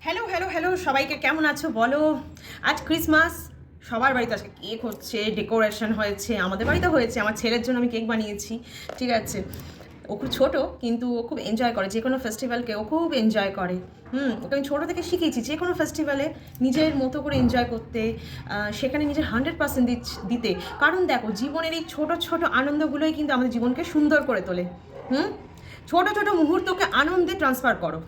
Hello hello hello সবাইকে কেমন আছো বলো। আজ ক্রিসমাস, সবার বাড়িতে আজকে কেক হচ্ছে, ডেকোরেশন হয়েছে, আমাদের বাড়িতে হয়েছে। আমার ছেলের জন্য আমি কেক বানিয়েছি, ঠিক আছে। ও খুব ছোটো কিন্তু ও খুব এনজয় করে, যে কোনো ফেস্টিভ্যালকে ও খুব এনজয় করে। ওকে আমি ছোটো থেকে শিখিয়েছি যে কোনো ফেস্টিভ্যালে নিজের মতো করে এনজয় করতে, সেখানে নিজের 100% দিতে। কারণ দেখো, জীবনের এই ছোটো ছোটো আনন্দগুলোই কিন্তু আমাদের জীবনকে সুন্দর করে তোলে। ছোটো ছোটো মুহূর্তকে আনন্দে ট্রান্সফার করো।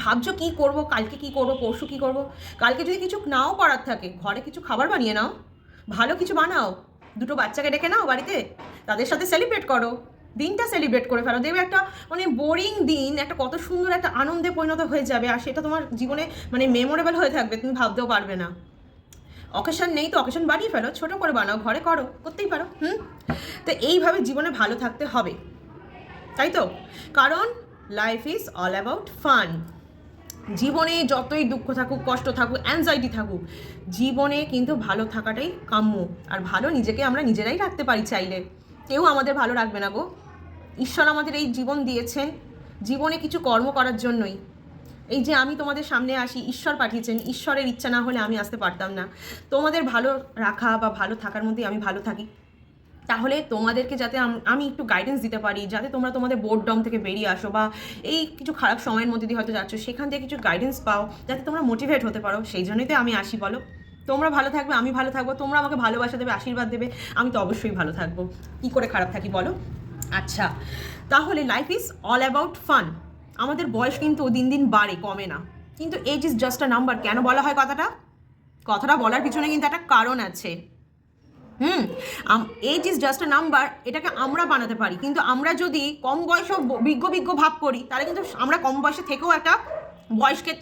ভাবছো কি করব, কালকে কি করব, পরশু কি করব। কালকে যদি কিছু নাও করার থাকে, ঘরে কিছু খাবার বানিয়ে নাও, ভালো কিছু বানাও, দুটো বাচ্চাকে ডেকে নাও বাড়িতে, তাদের সাথে সেলিব্রেট করো, দিনটা সেলিব্রেট করে ফেলো। দেখবে একটা মানে বোরিং দিন একটা কত সুন্দর একটা আনন্দে পরিণত হয়ে যাবে, আর সেটা তোমার জীবনে মানে মেমোরেবল হয়ে থাকবে, তুমি ভাবতেও পারবে না। অকেশন নেই তো অকেশন বানিয়ে ফেলো, ছোটো করে বানাও, ঘরে করো, করতেই পারো। তো এইভাবে জীবনে ভালো থাকতে হবে, তাই তো? কারণ life is all about fun. জীবনে যতই দুঃখ থাকুক, কষ্ট থাকুক, অ্যাংজাইটি থাকুক, জীবনে কিন্তু ভালো থাকাটাই কাম্য। আর ভালো নিজেকে আমরা নিজেরাই রাখতে পারি চাইলে, কেউ আমাদের ভালো রাখবে না গো। ঈশ্বর আমাদের এই জীবন দিয়েছেন জীবনে কিছু কর্ম করার জন্যই। এই যে আমি তোমাদের সামনে আসি, ঈশ্বর পাঠিয়েছেন, ঈশ্বরের ইচ্ছা না হলে আমি আসতে পারতাম না। তোমাদের ভালো রাখা বা ভালো থাকার মধ্যেই আমি ভালো থাকি। তাহলে তোমাদেরকে যাতে আমি একটু গাইডেন্স দিতে পারি, যাতে তোমরা তোমাদের বোর্ডডম থেকে বেরিয়ে আসো, বা এই কিছু খারাপ সময়ের মধ্যে দিয়ে হয়তো যাচ্ছ, সেখান থেকে কিছু গাইডেন্স পাও, যাতে তোমরা মোটিভেট হতে পারো। সেই জন্যই তো আমি আসি, বলো। তোমরা ভালো থাকবে, আমি ভালো থাকবো, তোমরা আমাকে ভালোবাসা দেবে, আশীর্বাদ দেবে, আমি তো অবশ্যই ভালো থাকবো। কী করে খারাপ থাকি বলো? আচ্ছা, তাহলে life is all about fun. আমাদের বয়স কিন্তু দিন দিন বাড়ে, কমে না। কিন্তু age is just a number. কেন বলা হয় কথাটা? কথাটা বলার পিছনে কিন্তু একটা কারণ আছে। Hmm age is just a number, এটাকে আমরা বানাতে পারি। কিন্তু আমরা যদি কম বয়সেও বিজ্ঞ বিজ্ঞ ভাব করি, তাহলে কিন্তু আমরা কম বয়সে থেকেও একটা বয়সের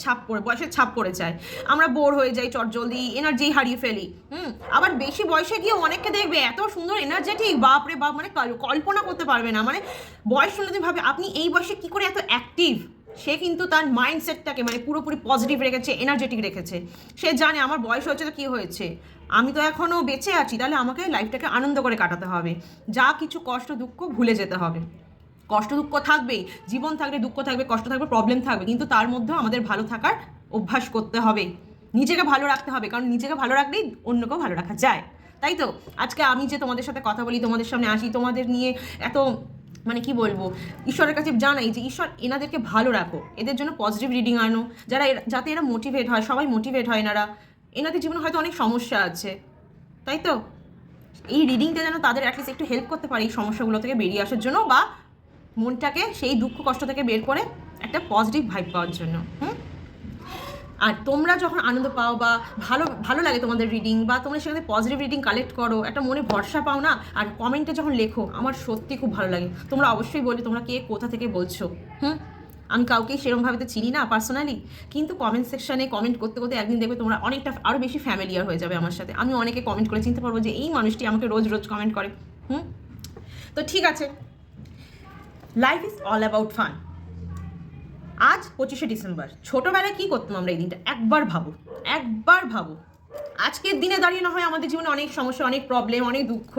ছাপ পড়ে যায়। আমরা বোর হয়ে যাই চটজলদি, এনার্জি হারিয়ে ফেলি। আবার বেশি বয়সে গিয়ে অনেককে দেখবে এত সুন্দর এনার্জেটিক, বাপরে বাপ, মানে কল্পনা করতে পারবে না। মানে বয়স শুনলে তুমি ভাবে আপনি এই বয়সে কী করে এত অ্যাক্টিভ। সে কিন্তু তার মাইন্ডসেটটাকে মানে পুরোপুরি পজিটিভ রেখেছে, এনার্জেটিক রেখেছে। সে জানে আমার বয়স হয়েছে তো কী হয়েছে, আমি তো এখনও বেঁচে আছি, তাহলে আমাকে লাইফটাকে আনন্দ করে কাটাতে হবে। যা কিছু কষ্ট দুঃখ ভুলে যেতে হবে। কষ্ট দুঃখ থাকবেই, জীবন থাকবে, দুঃখ থাকবে, কষ্ট থাকবে, প্রবলেম থাকবে, কিন্তু তার মধ্যেও আমাদের ভালো থাকার অভ্যাস করতে হবে। নিজেকে ভালো রাখতে হবে, কারণ নিজেকে ভালো রাখলেই অন্যকেও ভালো রাখা যায়, তাই তো? আজকে আমি যে তোমাদের সাথে কথা বলি, তোমাদের সামনে আসি, তোমাদের নিয়ে এত মানে কি বলবো, ঈশ্বরের কাছে জানাই যে ঈশ্বর এনাদেরকে ভালো রাখো, এদের জন্য পজিটিভ রিডিং আনো, যাতে এরা মোটিভেট হয়, সবাই মোটিভেট হয়। এনাদের জীবনে হয়তো অনেক সমস্যা আছে, তাই তো? এই রিডিংটা যেন তাদের অ্যাটলিস্ট একটু হেল্প করতে পারে এই সমস্যাগুলো থেকে বেরিয়ে আসার জন্য, বা মনটাকে সেই দুঃখ কষ্ট থেকে বের করে একটা পজিটিভ ভাইব পাওয়ার জন্য। আর তোমরা যখন আনন্দ পাও বা ভালো ভালো লাগে তোমাদের রিডিং, বা তোমরা সেখানে পজিটিভ রিডিং কালেক্ট করো, একটা মনে ভরসা পাও না, আর কমেন্টে যখন লেখো, আমার সত্যি খুব ভালো লাগে। তোমরা অবশ্যই বলবে তোমরা কে কোথা থেকে বলছো। আমি কাউকেই সেরকমভাবে তো চিনি না পার্সোনালি, কিন্তু কমেন্ট সেকশানে কমেন্ট করতে করতে একদিন দেখবে তোমরা অনেকটা আরও বেশি ফ্যামিলিয়ার হয়ে যাবে আমার সাথে। আমি অনেকে কমেন্ট করে চিনতে পারবো যে এই মানুষটি আমাকে রোজ রোজ কমেন্ট করে। তো ঠিক আছে, life is all about fun. আজ 25শে ডিসেম্বর, ছোটোবেলায় কী করতাম আমরা এই দিনটা একবার ভাবো, একবার ভাবো। আজকের দিনে দাঁড়িয়ে না হয় আমাদের জীবনে অনেক সমস্যা, অনেক প্রবলেম, অনেক দুঃখ,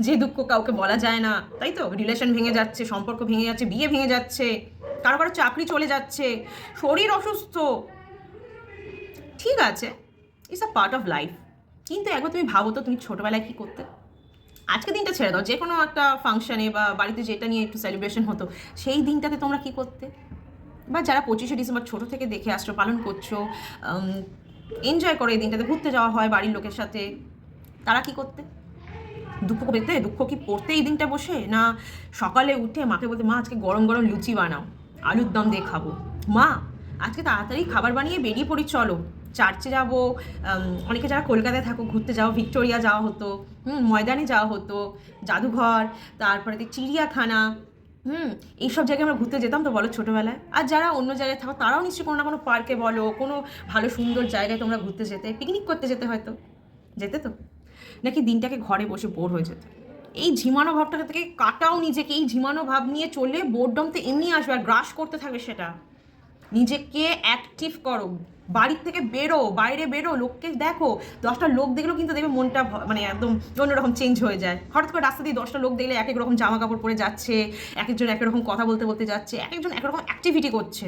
যে দুঃখ কাউকে বলা যায় না, তাই তো? রিলেশন ভেঙে যাচ্ছে, সম্পর্ক ভেঙে যাচ্ছে, বিয়ে ভেঙে যাচ্ছে, কারো কারো চাকরি চলে যাচ্ছে, শরীর অসুস্থ, ঠিক আছে, it's a part of life. কিন্তু একবার তুমি ভাবো তো, তুমি ছোটোবেলায় কী করতে? আজকে দিনটা ছেড়ে দাও, যে কোনো একটা ফাংশানে বা বাড়িতে যেটা নিয়ে একটু সেলিব্রেশন হতো, সেই দিনটাতে তোমরা কী করতে? বা যারা 25শে ডিসেম্বর ছোটো থেকে দেখে আসছো, পালন করছো, এনজয় করে এই দিনটাতে, ঘুরতে যাওয়া হয় বাড়ির লোকের সাথে, তারা কি করতে? দুঃখ পেতে, দুঃখ কি পড়তে এই দিনটা বসে? না সকালে উঠে মাকে বলতে, মা আজকে গরম গরম লুচি বানাও, আলুর দম দিয়ে খাবো, মা আজকে তাড়াতাড়ি খাবার বানিয়ে বেরিয়ে পড়ি, চলো চার্চে যাবো। অনেকে যারা কলকাতায় থাকো, ঘুরতে যাও, ভিক্টোরিয়া যাওয়া হতো, ময়দানে যাওয়া হতো, জাদুঘর, তারপরে চিড়িয়াখানা, এইসব জায়গায় আমরা ঘুরতে যেতাম তো বলো ছোটোবেলায়। আর যারা অন্য জায়গায় থাকো, তারাও নিশ্চয়ই কোনো না কোনো পার্কে বলো, কোনো ভালো সুন্দর জায়গায় তোমরা ঘুরতে যেতে, পিকনিক করতে যেতে, হয়তো যেতে তো। নাকি দিনটাকে ঘরে বসে বোর হয়ে যেত? এই ঝিমানো ভাবটা থেকে কাটাও নিজেকে। এই ঝিমানো ভাব নিয়ে চললে বোরডম তো এমনি আসবে, আর গ্রাস করতে থাকবে সেটা। নিজেকে অ্যাক্টিভ করো, বাড়ির থেকে বেরো, বাইরে বেরো, লোককে দেখো। 10টা লোক দেখলেও কিন্তু দেখবে মনটা মানে একদম অন্যরকম চেঞ্জ হয়ে যায়। হঠাৎ করে রাস্তা দিয়ে 10টা লোক দেখলে এক এক রকম জামা কাপড় পরে যাচ্ছে, এক একজন এক রকম কথা বলতে বলতে যাচ্ছে, এক একজন এক রকম অ্যাক্টিভিটি করছে।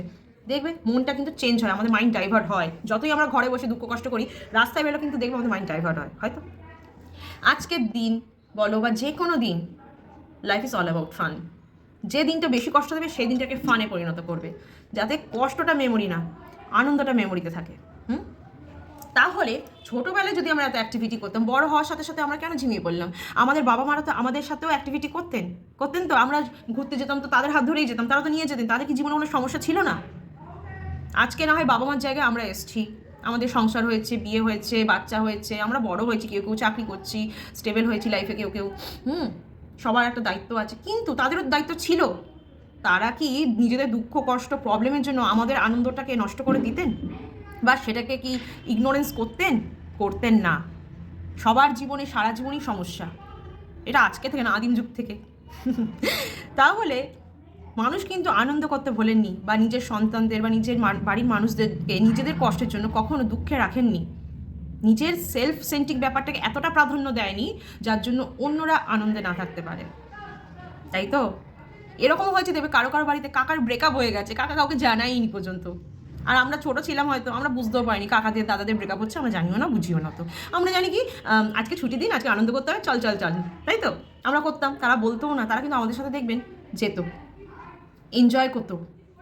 দেখবে মনটা কিন্তু চেঞ্জ হয়, আমাদের মাইন্ড ডাইভার্ট হয়। যতই আমরা ঘরে বসে দুঃখ কষ্ট করি, রাস্তায় বেরো কিন্তু দেখবে আমাদের মাইন্ড ডাইভার্ট হয়। হয়তো আজকের দিন বলো বা যে কোনো দিন, life is all about fun. যে দিনটা বেশি কষ্ট দেবে সেই দিনটাকে ফানে পরিণত করবে, যাতে কষ্টটা মেমোরি না, আনন্দটা মেমোরিতে থাকে। তাহলে ছোটোবেলায় যদি আমরা এত অ্যাক্টিভিটি করতাম, বড় হওয়ার সাথে সাথে আমরা কেন ঝিমিয়ে পড়লাম? আমাদের বাবা মারা তো আমাদের সাথেও অ্যাক্টিভিটি করতেন তো। আমরা ঘুরতে যেতাম তো তাদের হাত ধরেই যেতাম, তারা তো নিয়ে যেতেন। তাদের কি জীবনে কোনো সমস্যা ছিল না? আজকে না হয় বাবা মার জায়গায় আমরা এসেছি, আমাদের সংসার হয়েছে, বিয়ে হয়েছে, বাচ্চা হয়েছে, আমরা বড় হয়েছি, কেউ কেউ চাকরি করছি, স্টেবল হয়েছি লাইফে, কেউ কেউ সবার একটা দায়িত্ব আছে। কিন্তু তাদেরও দায়িত্ব ছিল। তারা কি নিজেদের দুঃখ কষ্ট প্রবলেমের জন্য আমাদের আনন্দটাকে নষ্ট করে দিতেন, বা সেটাকে কি ইগনোরেন্স করতেন না? সবার জীবনে সারা জীবনই সমস্যা, এটা আজকে থেকে না, আদিম যুগ থেকে। তাহলে মানুষ কিন্তু আনন্দ করতে ভোলেননি, বা নিজের সন্তানদের বা নিজের বাড়ির মানুষদেরকে নিজেদের কষ্টের জন্য কখনো দুঃখে রাখেননি। নিজের সেলফ সেন্ট্রিক ব্যাপারটাকে এতটা প্রাধান্য দেয়নি যার জন্য অন্যরা আনন্দে না থাকতে পারে। তাই তো এরকমও হয়েছে দেখবে কারো কারো বাড়িতে কাকার ব্রেকআপ হয়ে গেছে, কাকা কাউকে জানাইনি পর্যন্ত। আর আমরা ছোট ছিলাম, হয়তো আমরা বুঝতেও পারিনি কাকাদের দাদাদের ব্রেকআপ হচ্ছে, আমরা জানিও না বুঝিও না। তো আমরা জানি কি আজকে ছুটি দিন, আজকে আনন্দ করতে হবে, চল চল চল, তাই তো আমরা করতাম। তারা বলতেও না, তারা কিন্তু আমাদের সাথে দেখবেন যেত, এনজয় করতো।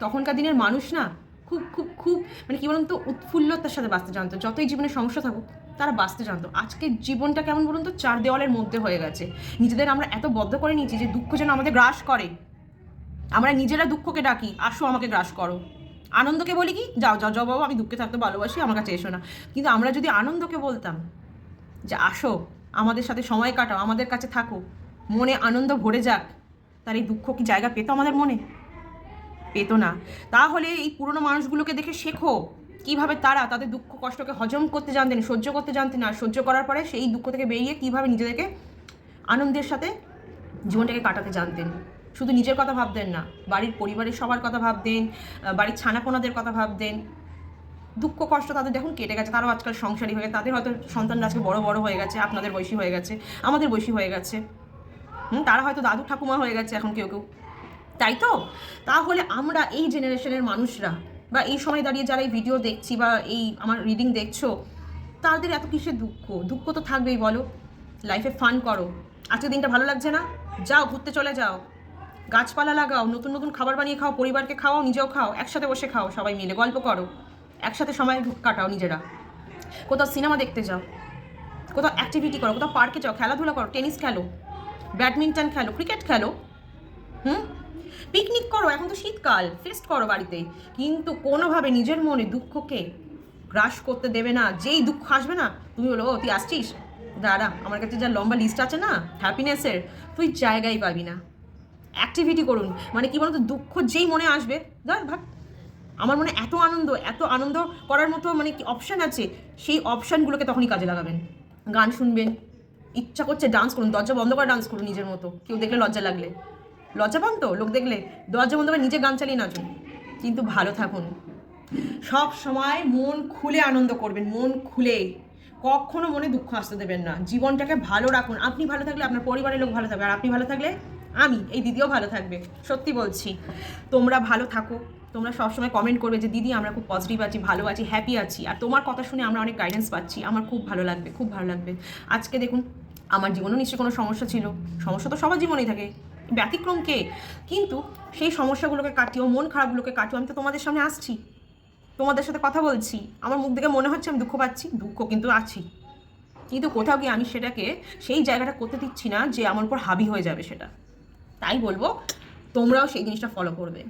তখনকার দিনের মানুষ না খুব খুব খুব মানে কী বলুন তো, উৎফুল্লতার সাথে বাঁচতে জানতো। যতই জীবনে সমস্যা থাকুক তারা বাঁচতে জানতো। আজকে জীবনটা কেমন বলুন তো, 4 দেওয়ালের মধ্যে হয়ে গেছে। নিজেদের আমরা এত বদ্ধ করে নিয়েছি যে দুঃখ যেন আমাদের গ্রাস করে। আমরা নিজেরা দুঃখকে ডাকি, আসো আমাকে গ্রাস করো। আনন্দকে বলি কি, যাও যাও যাও বাবা, আমি দুঃখে থাকতে ভালোবাসি, আমার কাছে এসো না। কিন্তু আমরা যদি আনন্দকে বলতাম যে আসো আমাদের সাথে সময় কাটাও, আমাদের কাছে থাকো, মনে আনন্দ ভরে যাক, তার এই দুঃখ কি জায়গা পেতো আমাদের মনে? পেতো না। তাহলে এই পুরনো মানুষগুলোকে দেখে শেখো কীভাবে তারা তাদের দুঃখ কষ্টকে হজম করতে জানতেন, সহ্য করতে জানতেন। আর সহ্য করার পরে সেই দুঃখ থেকে বেরিয়ে কীভাবে নিজেদেরকে আনন্দের সাথে জীবনটাকে কাটাতে জানতেন। শুধু নিজের কথা ভাবতেন না, বাড়ির পরিবারের সবার কথা ভাবতেন, বাড়ির ছানাপোনাদের কথা ভাবতেন। দুঃখ কষ্ট তাদের দেখুন কেটে গেছে, তারাও আজকাল সংসারী হয়ে গেছে, তাদের হয়তো সন্তানরা আজকে বড় বড় হয়ে গেছে, আপনাদের বয়সী হয়ে গেছে, আমাদের বয়সী হয়ে গেছে। তারা হয়তো দাদু ঠাকুমা হয়ে গেছে এখন কেউ কেউ, তাই তো? তাহলে আমরা এই জেনারেশনের মানুষরা, বা এই সময় দাঁড়িয়ে যারা এই ভিডিও দেখছি বা এই আমার রিডিং দেখছো, তাদের এত কিসের দুঃখ? দুঃখ তো থাকবেই, বলো। লাইফে ফান করো। আজকের দিনটা ভালো লাগছে না, যাও ঘুরতে চলে যাও, গাছপালা লাগাও, নতুন নতুন খাবার বানিয়ে খাও, পরিবারকে খাওয়াও, নিজেও খাও, একসাথে বসে খাও, সবাই মিলে গল্প করো, একসাথে সময় কাটাও নিজেরা। কোথাও সিনেমা দেখতে যাও, কোথাও অ্যাক্টিভিটি করো, কোথাও পার্কে যাও, খেলাধুলা করো, টেনিস খেলো, ব্যাডমিন্টন খেলো, ক্রিকেট খেলো, পিকনিক করো। এখন তো শীতকাল, ফেস্ট করো বাড়িতেই। কিন্তু কোনোভাবে নিজের মনে দুঃখকে গ্রাস করতে দেবে না। যেই দুঃখ আসবে না, তুমি বলো ও তুই আসছিস, দাঁড়া, আমার কাছে যা লম্বা লিস্ট আছে না হ্যাপিনেসের, তুই জায়গায় পাবি না। অ্যাক্টিভিটি করুন, মানে কি বলতো, দুঃখ যেই মনে আসবে, ধর ভাব আমার মনে এত আনন্দ করার মতো মানে কি অপশান আছে, সেই অপশানগুলোকে তখনই কাজে লাগাবেন। গান শুনবেন, ইচ্ছা করছে ডান্স করুন, দরজা বন্ধ করে ডান্স করুন নিজের মতো। কেউ দেখলে লজ্জা লাগলে, লজ্জা পান তো লোক দেখলে, দরজা বন্ধ করে নিজে গান চালিয়ে নাচুন। কিন্তু ভালো থাকুন, সব সময় মন খুলে আনন্দ করবেন, মন খুলে। কখনো মনে দুঃখ আসতে দেবেন না। জীবনটাকে ভালো রাখুন। আপনি ভালো থাকলে আপনার পরিবারের লোক ভালো থাকবে, আর আপনি ভালো থাকলে আমি এই দিদিও ভালো থাকবে। সত্যি বলছি, তোমরা ভালো থাকো। তোমরা সবসময় কমেন্ট করবে যে দিদি আমরা খুব পজিটিভ আছি, ভালো আছি, হ্যাপি আছি। আর তোমার কথা শুনে আমরা অনেক গাইডেন্স পাচ্ছি, আমার খুব ভালো লাগবে, খুব ভালো লাগবে। আজকে দেখুন, আমার জীবনেও নিশ্চয়ই কোনো সমস্যা ছিল, সমস্যা তো সবার জীবনেই থাকে, ব্যতিক্রম কে? কিন্তু সেই সমস্যাগুলোকে কাটিয়েও, মন খারাপগুলোকে কাটিয়েও আমি তো তোমাদের সামনে আসছি, তোমাদের সাথে কথা বলছি। আমার মুখ দেখে মনে হচ্ছে আমি দুঃখ পাচ্ছি, দুঃখ কিন্তু আছি, কিন্তু কোথাও গিয়ে আমি সেটাকে সেই জায়গাটা করতে দিচ্ছি না যে আমার উপর হাবি হয়ে যাবে সেটা। তাই বলবো তোমরাও সেই জিনিসটা ফলো করবে।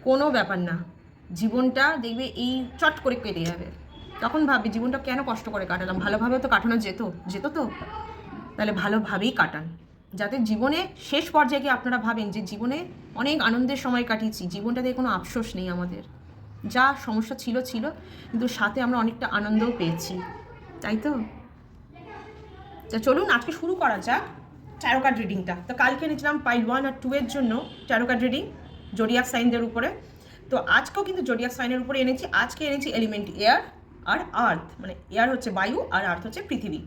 কোনো ব্যাপার না, জীবনটা দেখবে এই চট করে কেটে যাবে। তখন ভাববে জীবনটা কেন কষ্ট করে কাটালাম, ভালোভাবে তো কাটানো যেত তো। তাহলে ভালোভাবেই কাটান, যাতে জীবনে শেষ পর্যায়ে গিয়ে আপনারা ভাবেন যে জীবনে অনেক আনন্দের সময় কাটিয়েছি, জীবনটাতে কোনো আফসোস নেই আমাদের। যা সমস্যা ছিল, কিন্তু সাথে আমরা অনেকটা আনন্দও পেয়েছি, তাই তো? চলুন আজকে শুরু করা যাক ট্যারো কার্ড রিডিংটা। তো কালকে নিয়েছিলাম পাইল 1 আর 2 এর জন্য ট্যারো কার্ড রিডিং জোডিয়াক সাইনদের উপরে। তো আজকেও কিন্তু জোডিয়াক সাইনের উপরে এনেছি। আজকে এনেছি এলিমেন্ট এয়ার আর আর্থ, মানে এয়ার হচ্ছে বায়ু আর আর্থ হচ্ছে পৃথিবী।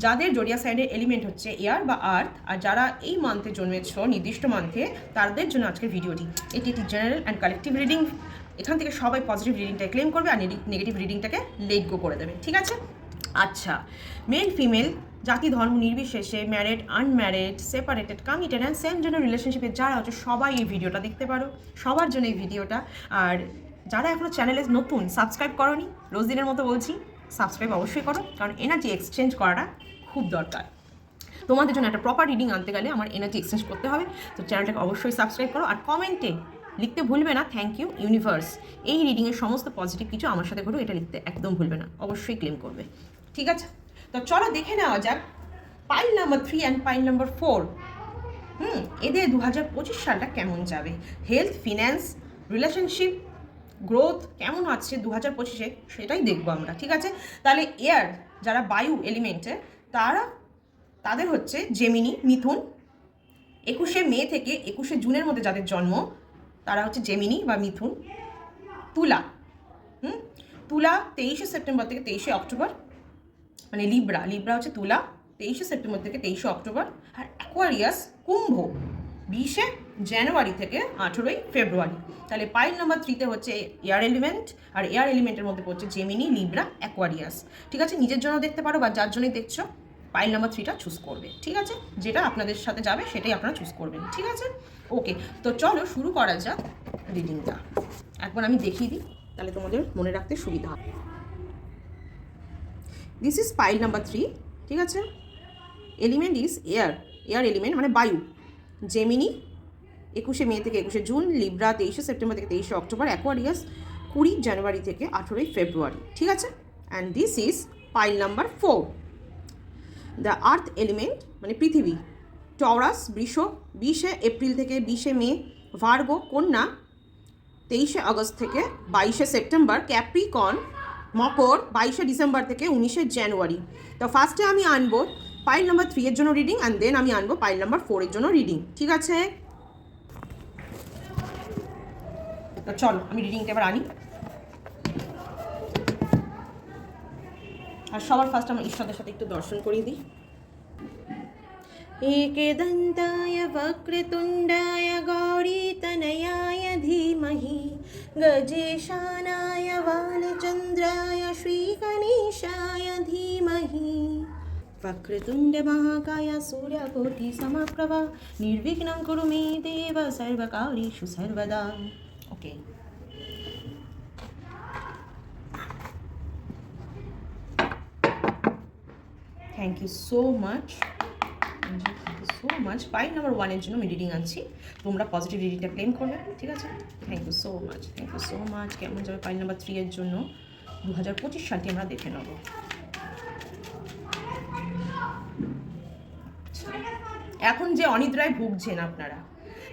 যাদের জোডিয়াক সাইনের এলিমেন্ট হচ্ছে এয়ার বা আর্থ, আর যারা এই মান্থে জন্মেছ নির্দিষ্ট মান্থে, তাদের জন্য আজকের ভিডিওটি। এটি একটি জেনারেল অ্যান্ড কালেকটিভ রিডিং। এখান থেকে সবাই পজিটিভ রিডিংটাকে ক্লেম করবে আর নেগেটিভ রিডিংটাকে লেট গো করে দেবে, ঠিক আছে? আচ্ছা, মেল ফিমেল জাতি ধর্ম নির্বিশেষে, married unmarried, separated, committed and same gender রিলেশনশিপে যারা হচ্ছে সবাই এই ভিডিওটা দেখতে পারো, সবার জন্য এই ভিডিওটা। আর যারা এখনও চ্যানেলে নতুন সাবস্ক্রাইব করোনি, রোজ দিনের মতো বলছি সাবস্ক্রাইব অবশ্যই করো, কারণ এনার্জি এক্সচেঞ্জ করাটা খুব দরকার। তোমাদের জন্য একটা প্রপার রিডিং আনতে গেলে আমার এনার্জি এক্সচেঞ্জ করতে হবে। তো চ্যানেলটাকে অবশ্যই সাবস্ক্রাইব করো আর কমেন্টে লিখতে ভুলবে না থ্যাংক ইউ ইউনিভার্স, এই রিডিংয়ের সমস্ত পজিটিভ কিছু আমার সাথে ঘটুক, এটা লিখতে একদম ভুলবে না, অবশ্যই ক্লেম করবে, ঠিক আছে? তো চলো দেখে নেওয়া যাক pile number 3 and pile number 4 এদের 2025 সালটা কেমন যাবে। হেলথ, ফিন্যান্স, রিলেশনশিপ, গ্রোথ কেমন আছে 2025-এ সেটাই দেখবো আমরা, ঠিক আছে? তাহলে এয়ার যারা বায়ু এলিমেন্টে তাদের হচ্ছে জেমিনি, মিথুন। 21শে মে থেকে 21শে জুনের মধ্যে যাদের জন্ম তারা হচ্ছে জেমিনি বা মিথুন। তুলা, তুলা 23শে সেপ্টেম্বর থেকে 23শে অক্টোবর, মানে লিব্রা হচ্ছে তুলা 23শে সেপ্টেম্বর থেকে 23শে অক্টোবর। আর অ্যাকোয়ারিয়াস কুম্ভ 20শে জানুয়ারি থেকে 18ই ফেব্রুয়ারি। তাহলে পাইল নাম্বার 3তে হচ্ছে এয়ার এলিমেন্ট, আর এয়ার এলিমেন্টের মধ্যে পড়ছে জেমিনি, লিব্রা, অ্যাকোয়ারিয়াস, ঠিক আছে? নিজের জন্য দেখতে পারো বা যার জন্যই দেখছো পাইল নাম্বার 3টা চুজ করবে, ঠিক আছে? যেটা আপনাদের সাথে যাবে সেটাই আপনারা চুজ করবেন, ঠিক আছে? ওকে, তো চলো শুরু করা যাক রিডিংটা। একবার আমি দেখিয়ে দিই, তাহলে তোমাদের মনে রাখতে সুবিধা হবে। দিস ইজ পাইল নাম্বার 3, ঠিক আছে? এলিমেন্ট ইজ এয়ার এলিমেন্ট মানে বায়ু। জেমিনি 21শে মে থেকে 21শে জুন, লিব্রা 23শে সেপ্টেম্বর থেকে 23শে অক্টোবর, অ্যাকোয়ারিয়াস 20 জানুয়ারি থেকে 18ই ফেব্রুয়ারি, ঠিক আছে? And this is pile number 4, the earth element মানে পৃথিবী। টরাস বৃষ 20শে এপ্রিল থেকে 20শে মে, ভার্গো কন্যা 23শে আগস্ট থেকে 22শে সেপ্টেম্বর, ক্যাপ্রিকর্ন মকর 22শে ডিসেম্বর থেকে 19শে জানুয়ারি। তো ফার্স্টে আমি আনবো পাইল নাম্বার 3 এর জন্য রিডিং অ্যান্ড দেন আমি আনবো পাইল নাম্বার 4 এর জন্য রিডিং, ঠিক আছে? তো চলো আমি রিডিংটা এবার আনি। আর সবার ফার্স্ট আমার ঈশ্বরের সাথে একটু দর্শন করিয়ে দিই। एकदन्ताय वक्रतुण्डाय गौरीतनयाय धीमहि गजेशानाय बालचन्द्राय श्रीगणेशाय धीमहि वक्रतुण्ड महाकाय सूर्यकोटि समप्रभा निर्विघ्नं कुरु मे देव सर्वकार्येषु सर्वदा। Okay, thank you so much, so much. Pile number 1 এর জন্য আমি রিডিং আনছি, তোমরা পজিটিভ রিডিংটা ক্লেম করবে, ঠিক আছে? Thank you so much, thank you so much. কেমন যাবে পাইল নাম্বার 3 এর জন্য 2025 সালটি আমরা দেখে নেব। এখন যে অনিদ্রায় ভুগছেন আপনারা,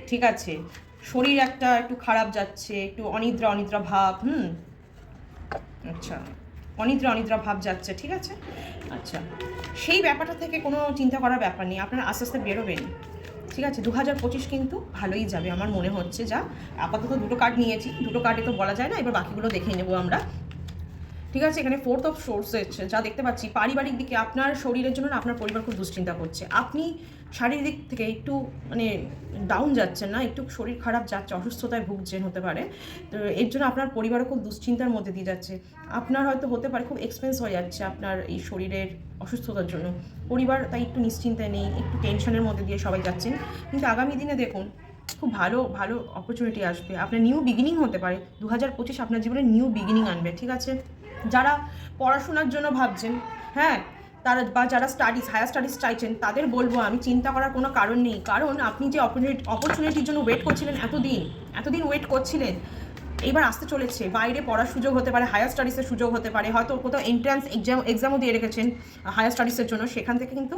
ঠিক আছে? শরীর একটু খারাপ যাচ্ছে, একটু অনিদ্রা ভাব, আচ্ছা অনিদ্রা ভাব যাচ্ছে, ঠিক আছে? আচ্ছা, সেই ব্যাপারটা থেকে কোনো চিন্তা করার ব্যাপার নেই, আপনারা আস্তে আস্তে বেরোবেন, ঠিক আছে? 2025 কিন্তু ভালোই যাবে আমার মনে হচ্ছে। যা আপাতত দুটো কার্ড নিয়েছি, দুটো কার্ডে তো বলা যায় না, এবার বাকিগুলো দেখে নেবো আমরা, ঠিক আছে? এখানে 4th অফ সোর্স এসেছে, যা দেখতে পাচ্ছি পারিবারিক দিকে আপনার শরীরের জন্য আপনার পরিবার খুব দুশ্চিন্তা করছে। আপনি শারীরিক থেকে একটু মানে ডাউন যাচ্ছেন না, একটু শরীর খারাপ যাচ্ছে, অসুস্থতায় ভুগছেন হতে পারে। তো এর জন্য আপনার পরিবারও খুব দুশ্চিন্তার মধ্যে দিয়ে যাচ্ছে। আপনার হয়তো হতে পারে খুব এক্সপেন্স হয়ে যাচ্ছে আপনার এই শরীরের অসুস্থতার জন্য, পরিবার তাই একটু নিশ্চিন্তায় নেই, একটু টেনশনের মধ্যে দিয়ে সবাই যাচ্ছেন। কিন্তু আগামী দিনে দেখুন খুব ভালো ভালো অপরচুনিটি আসবে, আপনার নিউ বিগিনিং হতে পারে। 2025 আপনার জীবনে নিউ বিগিনিং আনবে, ঠিক আছে? যারা পড়াশোনার জন্য ভাবছেন, হ্যাঁ, তারা বা যারা হায়ার স্টাডিজ চাইছেন, তাদের বলবো আমি চিন্তা করার কোনো কারণ নেই, কারণ আপনি যে অপরচুনিটির জন্য ওয়েট করছিলেন, এতদিন ওয়েট করছিলেন, এইবার আসতে চলেছে। বাইরে পড়ার সুযোগ হতে পারে, হায়ার স্টাডিজের সুযোগ হতে পারে, হয়তো কোথাও এন্ট্রান্স এক্সামও দিয়ে রেখেছেন হায়ার স্টাডিজের জন্য, সেখান থেকে কিন্তু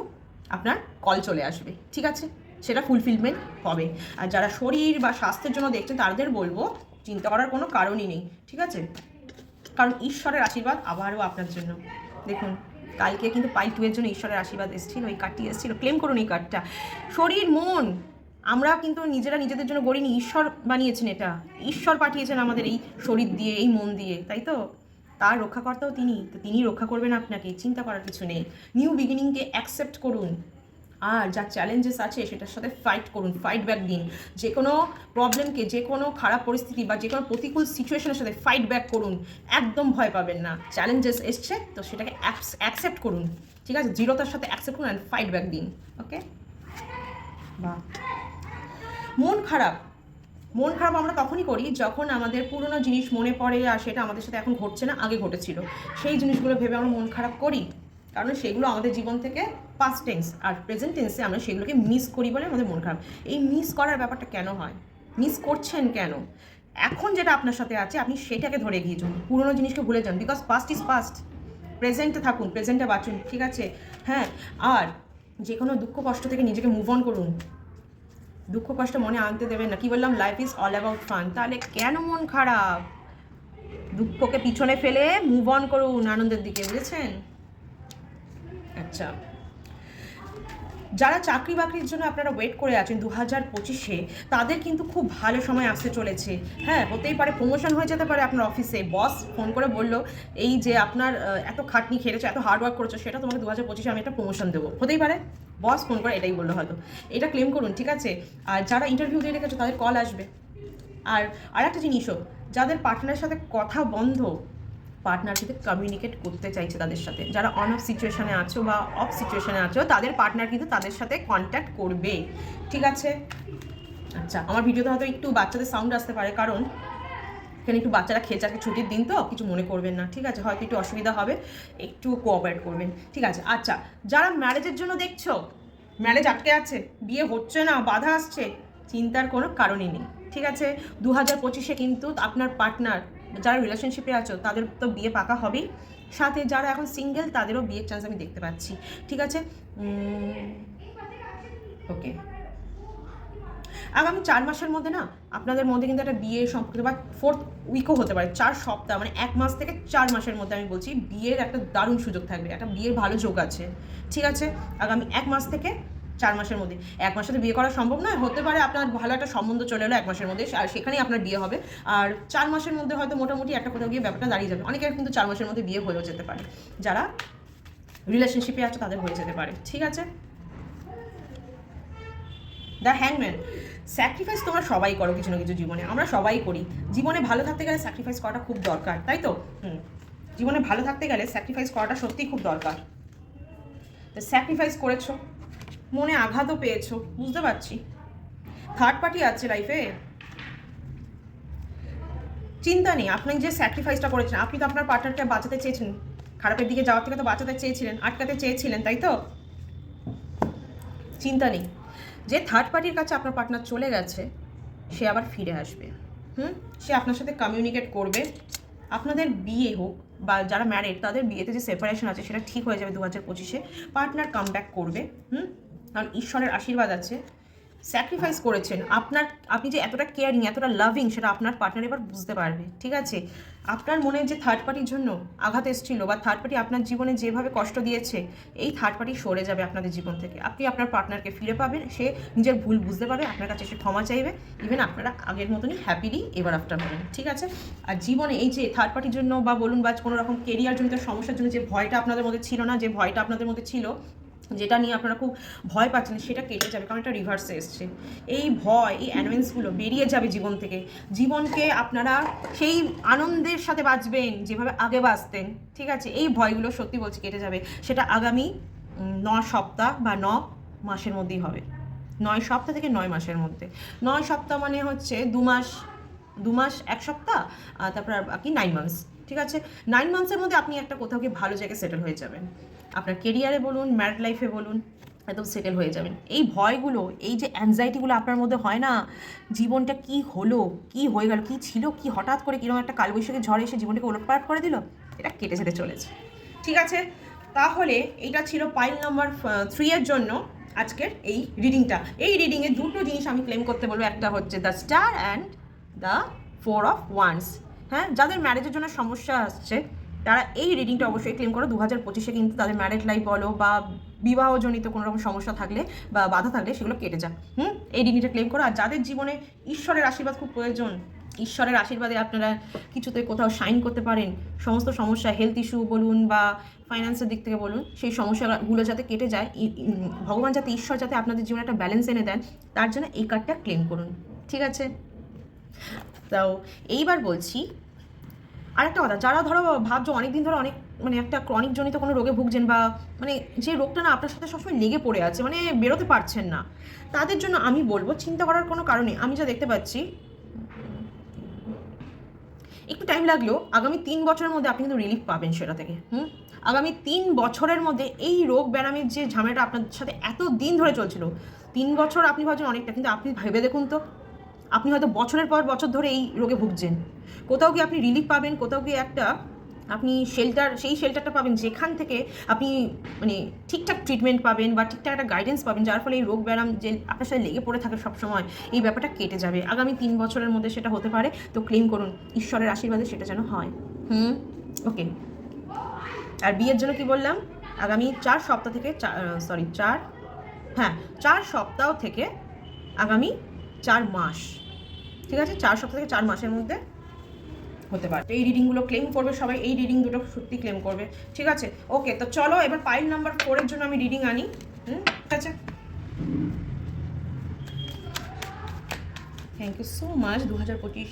আপনার কল চলে আসবে, ঠিক আছে? সেটা ফুলফিলমেন্ট হবে। আর যারা শরীর বা স্বাস্থ্যের জন্য দেখছেন তাদের বলবো চিন্তা করার কোনো কারণই নেই, ঠিক আছে? কারণ ঈশ্বরের আশীর্বাদ আবারও আপনার জন্য। দেখুন কালকে কিন্তু পাইল 2 এর জন্য ঈশ্বরের আশীর্বাদ এসেছিল, ওই কার্ডটি এসেছিল, ক্লেম করুন এই কার্ডটা। শরীর মন আমরা কিন্তু নিজেদের জন্য গড়িনি, ঈশ্বর বানিয়েছেন, এটা ঈশ্বর পাঠিয়েছেন আমাদের এই শরীর দিয়ে, এই মন দিয়ে, তাই তো? তার রক্ষাকর্তাও তিনি, তো তিনি রক্ষা করবেন আপনাকে, চিন্তা করার কিছু নেই। নিউ বিগিনিংকে অ্যাকসেপ্ট করুন, আর যা চ্যালেঞ্জেস আছে সেটার সাথে ফাইট করুন, ফাইট ব্যাক দিন। যে কোনো প্রবলেমকে, যে কোনো খারাপ পরিস্থিতি বা যে কোনো প্রতিকূল সিচুয়েশনের সাথে ফাইট ব্যাক করুন, একদম ভয় পাবেন না। চ্যালেঞ্জেস এসছে তো সেটাকে অ্যাকসেপ্ট করুন, ঠিক আছে, দৃঢ়তার সাথে অ্যাকসেপ্ট করুন অ্যান্ড ফাইট ব্যাক দিন। ওকে, বাহ। মন খারাপ আমরা তখনই করি যখন আমাদের পুরনো জিনিস মনে পড়ে আর সেটা আমাদের সাথে এখন ঘটছে না, আগে ঘটেছিল, সেই জিনিসগুলো ভেবে আমরা মন খারাপ করি, কারণ সেগুলো আমাদের জীবন থেকে পাস্ট টেন্স, আর প্রেজেন্ট টেন্সে আমরা সেগুলোকে মিস করি বলে আমাদের মন খারাপ। এই মিস করার ব্যাপারটা কেন হয়, মিস করছেন কেন? এখন যেটা আপনার সাথে আছে আপনি সেটাকে ধরে এগিয়ে যান, পুরনো জিনিসকে ভুলে যান, বিকজ পাস্ট ইজ পাস্ট। প্রেজেন্টে থাকুন, প্রেজেন্টে বাঁচুন, ঠিক আছে? হ্যাঁ, আর যে কোনো দুঃখ কষ্ট থেকে নিজেকে মুভ অন করুন, দুঃখ কষ্ট মনে আনতে দেবেন না। কি বললাম, life is all about fun. তাহলে কেন মন খারাপ? দুঃখকে পিছনে ফেলে মুভ অন করুন আনন্দের দিকে, বুঝেছেন? আচ্ছা, যারা চাকরি বাকরির জন্য আপনারা ওয়েট করে আছেন 2025-এ, তাদের কিন্তু খুব ভালো সময় আসতে চলেছে। হ্যাঁ, হতেই পারে প্রমোশন হয়ে যেতে পারে আপনার অফিসে, বস ফোন করে বললো এই যে আপনার এত খাটনি খেটেছো, এত হার্ডওয়ার্ক করেছো, সেটা তোমাকে 2025-এ আমি একটা প্রমোশন দেবো। হতেই পারে বস ফোন করে এটাই বললো হয়তো, এটা ক্লেম করুন, ঠিক আছে? আর যারা ইন্টারভিউ দিয়ে রেখেছো তাদের কল আসবে। আর একটা জিনিসও, যাদের পার্টনারের সাথে কথা বন্ধ, পার্টনার সাথে কমিউনিকেট করতে চাইছে তাদের সাথে, যারা অন অফ সিচুয়েশনে আছো বা অফ সিচুয়েশনে আছো, তাদের পার্টনার কিন্তু তাদের সাথে কন্ট্যাক্ট করবে, ঠিক আছে? আচ্ছা, আমার ভিডিওতে হয়তো একটু বাচ্চাদের সাউন্ড আসতে পারে, কারণ এখানে একটু বাচ্চারা খেয়েছে, আজকে ছুটির দিন তো, কিছু মনে করবেন না, ঠিক আছে? হয়তো একটু অসুবিধা হবে, একটু কোঅপারেট করবেন, ঠিক আছে? আচ্ছা, যারা ম্যারেজের জন্য দেখছো, ম্যারেজ আটকে আছে, বিয়ে হচ্ছে না, বাধা আসছে, চিন্তার কোনো কারণই নেই, ঠিক আছে? 2025-এ কিন্তু আপনার পার্টনার, যারা রিলেশনশিপে আছো তাদের তো বিয়ে পাকা হবেই, সাথে যারা এখন সিঙ্গেল তাদেরও বিয়ের চান্স আমি দেখতে পাচ্ছি, ঠিক আছে? ওকে, আগামী 4 মাসের মধ্যে না আপনাদের মধ্যে কিন্তু একটা বিয়ে সম্পর্কিত বা 4th উইকও হতে পারে, 4 সপ্তাহ মানে 1 মাস থেকে 4 মাসের মধ্যে আমি বলছি বিয়ের একটা দারুণ সুযোগ থাকবে, একটা বিয়ের ভালো যোগ আছে, ঠিক আছে? আগামী 1 মাস থেকে 4 মাসের মধ্যে। 1 মাসে তো বিয়ে করা সম্ভব নয়, হতে পারে আপনার ভালো একটা সম্বন্ধ চলে এলো 1 মাসের মধ্যে, আর সেখানেই আপনার বিয়ে হবে। আর 4 মাসের মধ্যে হয়তো মোটামুটি একটা কোথাও গিয়ে ব্যাপারটা দাঁড়িয়ে যাবে। অনেকের কিন্তু 4 মাসের মধ্যে বিয়ে হয়েও যেতে পারে, যারা রিলেশনশিপে আছে তাদের হয়ে যেতে পারে, ঠিক আছে? দ্য হ্যাংম্যান, স্যাক্রিফাইস তোমরা সবাই করো কিছু না কিছু জীবনে, আমরা সবাই করি। জীবনে ভালো থাকতে গেলে স্যাক্রিফাইস করাটা খুব দরকার, তাই তো? জীবনে ভালো থাকতে গেলে স্যাক্রিফাইস করাটা সত্যিই খুব দরকার। তো স্যাক্রিফাইস করেছো, মনে আঘাতও পেয়েছো, বুঝতে পারছি। থার্ড পার্টি আছে লাইফে, চিন্তা নেই। আপনি যে স্যাক্রিফাইসটা করেছেন, আপনি তো আপনার পার্টনারকে বাঁচাতে চেয়েছেন, খারাপের দিকে যাওয়ার থেকে তো বাঁচাতে চেয়েছিলেন, আটকাতে চেয়েছিলেন, তাই তো? চিন্তা নেই, যে থার্ড পার্টির কাছে আপনার পার্টনার চলে গেছে সে আবার ফিরে আসবে। সে আপনার সাথে কমিউনিকেট করবে, আপনাদের বিয়ে হোক বা যারা ম্যারিড তাদের বিয়েতে যে সেপারেশন আছে সেটা ঠিক হয়ে যাবে 2025-এ। পার্টনার কাম ব্যাক করবে, কারণ ঈশ্বরের আশীর্বাদ আছে। স্যাক্রিফাইস করেছেন, আপনি যে এতটা কেয়ারিং, এতটা লাভিং, সেটা আপনার পার্টনার এবার বুঝতে পারবে, ঠিক আছে? আপনার মনে যে থার্ড পার্টির জন্য আঘাত এসেছিল বা থার্ড পার্টি আপনার জীবনে যেভাবে কষ্ট দিয়েছে, এই থার্ড পার্টি সরে যাবে আপনাদের জীবন থেকে। আপনি আপনার পার্টনারকে ফিরে পাবেন, সে নিজের ভুল বুঝতে পারবে, আপনার কাছে এসে ক্ষমা চাইবে, ইভেন আপনারা আগের মতনই হ্যাপিলি এবার আফটার হবেন, ঠিক আছে? আর জীবনে এই যে থার্ড পার্টির জন্য বা বলুন বা কোনো রকম কেরিয়ার জনিত সমস্যার জন্য যে ভয়টা আপনাদের মধ্যে ছিল না, যে ভয়টা আপনাদের মধ্যে ছিল, যেটা নিয়ে আপনারা খুব ভয় পাচ্ছেন, সেটা কেটে যাবে, কারণ এটা রিভার্সে এসছে। এই ভয়, এই অ্যানোয়েন্সগুলো বেরিয়ে যাবে জীবন থেকে। জীবনকে আপনারা সেই আনন্দের সাথে বাঁচবেন যেভাবে আগে বাঁচতেন, ঠিক আছে? এই ভয়গুলো সত্যি বলছি কেটে যাবে। সেটা আগামী 9 সপ্তাহ বা 9 মাসের মধ্যেই হবে। 9 সপ্তাহ থেকে 9 মাসের মধ্যে। 9 সপ্তাহ মানে হচ্ছে 2 মাস, 2 মাস 1 সপ্তাহ, তারপর আর বাকি 9 মান্থস, ঠিক আছে? 9 মান্থসের মধ্যে আপনি একটা কোথাও গিয়ে ভালো জায়গায় সেটেল হয়ে যাবেন, আপনার কেরিয়ারে বলুন, ম্যারিড লাইফে বলুন, একদম সেটেল হয়ে যাবেন। এই ভয়গুলো, এই যে অ্যাংজাইটিগুলো আপনার মধ্যে হয় না, জীবনটা কি হলো, কি হয়ে গেল, কি ছিল, কি হঠাৎ করে কীরকম একটা কালবৈশাখী ঝড় এসে জীবনটাকে ওলটপালট করে দিল, এটা কেটে যেতে চলেছে, ঠিক আছে? তাহলে এইটা ছিল পাইল নাম্বার 3 এর জন্য আজকের এই রিডিংটা। এই রিডিংয়ে দুটো জিনিস আমি ক্লেম করতে বলবো, একটা হচ্ছে the star and the 4 of wands. হ্যাঁ, যাদের ম্যারেজের জন্য সমস্যা আসছে তারা এই রিডিংটা অবশ্যই ক্লেম করো। 2025-এ কিন্তু তাদের ম্যারেড লাইফ বলো বা বিবাহজনিত কোনো রকম সমস্যা থাকলে বা বাধা থাকলে সেগুলো কেটে যাক। এই রিডিংটা ক্লেম করো। আর যাদের জীবনে ঈশ্বরের আশীর্বাদ খুব প্রয়োজন, ঈশ্বরের আশীর্বাদে আপনারা কিছুতে কোথাও শাইন করতে পারেন। সমস্ত সমস্যা, হেলথ ইস্যু বলুন বা ফাইন্যান্সের দিক থেকে বলুন, সেই সমস্যাগুলো যাতে কেটে যায়, ভগবান যাতে, ঈশ্বর যাতে আপনাদের জীবনে একটা ব্যালেন্স এনে দেন, তার জন্য এই কার্ডটা ক্লেম করুন। ঠিক আছে? তো এইবার বলছি আরেকটা কথা, যারা ধরো ভাবছো অনেকদিন ধরে অনেক মানে একটা ক্রনিক জনিত কোনো রোগে ভুগছেন, বা মানে যে রোগটা না আপনার সাথে সবসময় লেগে পড়ে আছে, মানে বেরোতে পারছেন না, তাদের জন্য আমি বলবো চিন্তা করার কোনো কারণে, আমি যা দেখতে পাচ্ছি একটু টাইম লাগলেও আগামী 3 বছরের মধ্যে আপনি কিন্তু রিলিফ পাবেন সেটা থেকে। আগামী 3 বছরের মধ্যে এই রোগ ব্যায়ামের যে ঝামেলাটা আপনার সাথে এত দিন ধরে চলছিল, 3 বছর আপনি ভাবছেন অনেকটা, কিন্তু আপনি ভেবে দেখুন তো, আপনি হয়তো বছরের পর বছর ধরে এই রোগে ভুগছেন। কোথাও গিয়ে আপনি রিলিফ পাবেন, কোথাও গিয়ে একটা আপনি সেই শেল্টারটা পাবেন যেখান থেকে আপনি মানে ঠিকঠাক ট্রিটমেন্ট পাবেন বা ঠিকঠাক একটা গাইডেন্স পাবেন, যার ফলে এই রোগ ব্যায়াম যে আপনার সাথে লেগে পড়ে থাকে সবসময়, এই ব্যাপারটা কেটে যাবে। আগামী 3 বছরের মধ্যে সেটা হতে পারে, তো ক্লেম করুন ঈশ্বরের আশীর্বাদে সেটা যেন হয়। ওকে। আর বিয়ের জন্য কি বললাম, আগামী 4 সপ্তাহ থেকে 4 সপ্তাহ থেকে আগামী 4 মাস, ঠিক আছে, 4 সপ্তাহ থেকে 4 মাসের মধ্যে হতে পারে। এই রিডিংগুলো ক্লেম করবে সবাই, এই রিডিং দুটো সত্যি ক্লেম করবে। ঠিক আছে? ওকে, তো চলো এবার পাইল নাম্বার 4 এর জন্য আমি রিডিং আনি। ঠিক আছে, thank you so much. 2025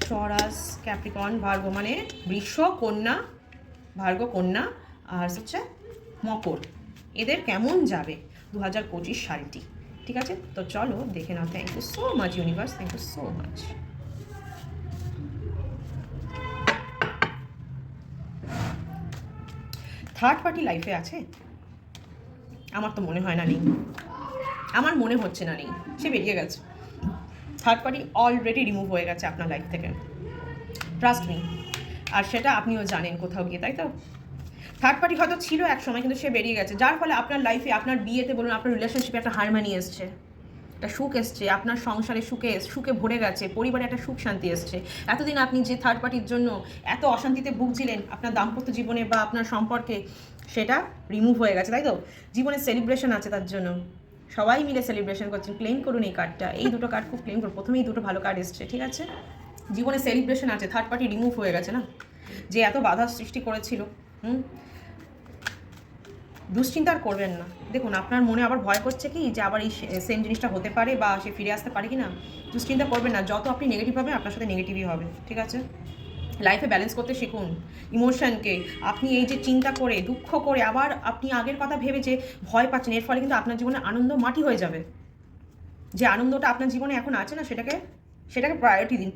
Taurus, Capricorn, Virgo, মানে বৃষ, কন্যা, ভার্গো, কন্যা আর হচ্ছে মকর, এদের কেমন যাবে 2025 সালটি। ঠিক আছে, তো চলো দেখে নাও। Thank you so much universe, thank you so much. Third party লাইফে আছে? আমার তো মনে হয় না নেই, আমার মনে হচ্ছে না নেই, সে বেরিয়ে গেছে। থার্ড পার্টি অলরেডি রিমুভ হয়ে গেছে আপনার লাইফ থেকে, ট্রাস্ট মি। আর সেটা আপনিও জানেন কোথাও গিয়ে, তাই তো? থার্ড পার্টি হয়তো ছিল এক সময়, কিন্তু সে বেরিয়ে গেছে, যার ফলে আপনার লাইফে, আপনার বিয়েতে বলুন, আপনার রিলেশনশিপে একটা হারমানি এসছে, একটা সুখ এসছে, আপনার সংসারে সুখে ভরে গেছে, পরিবারে একটা সুখ শান্তি এসছে। এতদিন আপনি যে থার্ড পার্টির জন্য এত অশান্তিতে ভুগছিলেন আপনার দাম্পত্য জীবনে বা আপনার সম্পর্কে, সেটা রিমুভ হয়ে গেছে, তাই তো? জীবনে সেলিব্রেশন আছে তার জন্য, সবাই মিলে সেলিব্রেশন করছেন। ক্লেম করুন এই কার্ডটা, এই দুটো কার্ড খুব ক্লেম করুন। প্রথমেই দুটো ভালো কার্ড এসছে, ঠিক আছে? জীবনে সেলিব্রেশন আছে, থার্ড পার্টি রিমুভ হয়ে গেছে না, যে এত বাধা সৃষ্টি করেছিল। দুশ্চিন্তা আর করবেন না। দেখুন, আপনার মনে আবার ভয় করছে কি যে আবার এই সেম জিনিসটা হতে পারে বা সে ফিরে আসতে পারে কি না, দুশ্চিন্তা করবেন না। যত আপনি নেগেটিভ হবে, আপনার সাথে নেগেটিভই হবে। ঠিক আছে? লাইফে ব্যালেন্স করতে শিখুন ইমোশনকে। আপনি এই যে চিন্তা করে, দুঃখ করে, আবার আপনি আগের কথা ভেবে যে ভয় পাচ্ছেন, এর ফলে কিন্তু আপনার জীবনে আনন্দ মাটি হয়ে যাবে। যে আনন্দটা আপনার জীবনে এখন আছে না, সেটাকে প্রায়োরিটি দিন,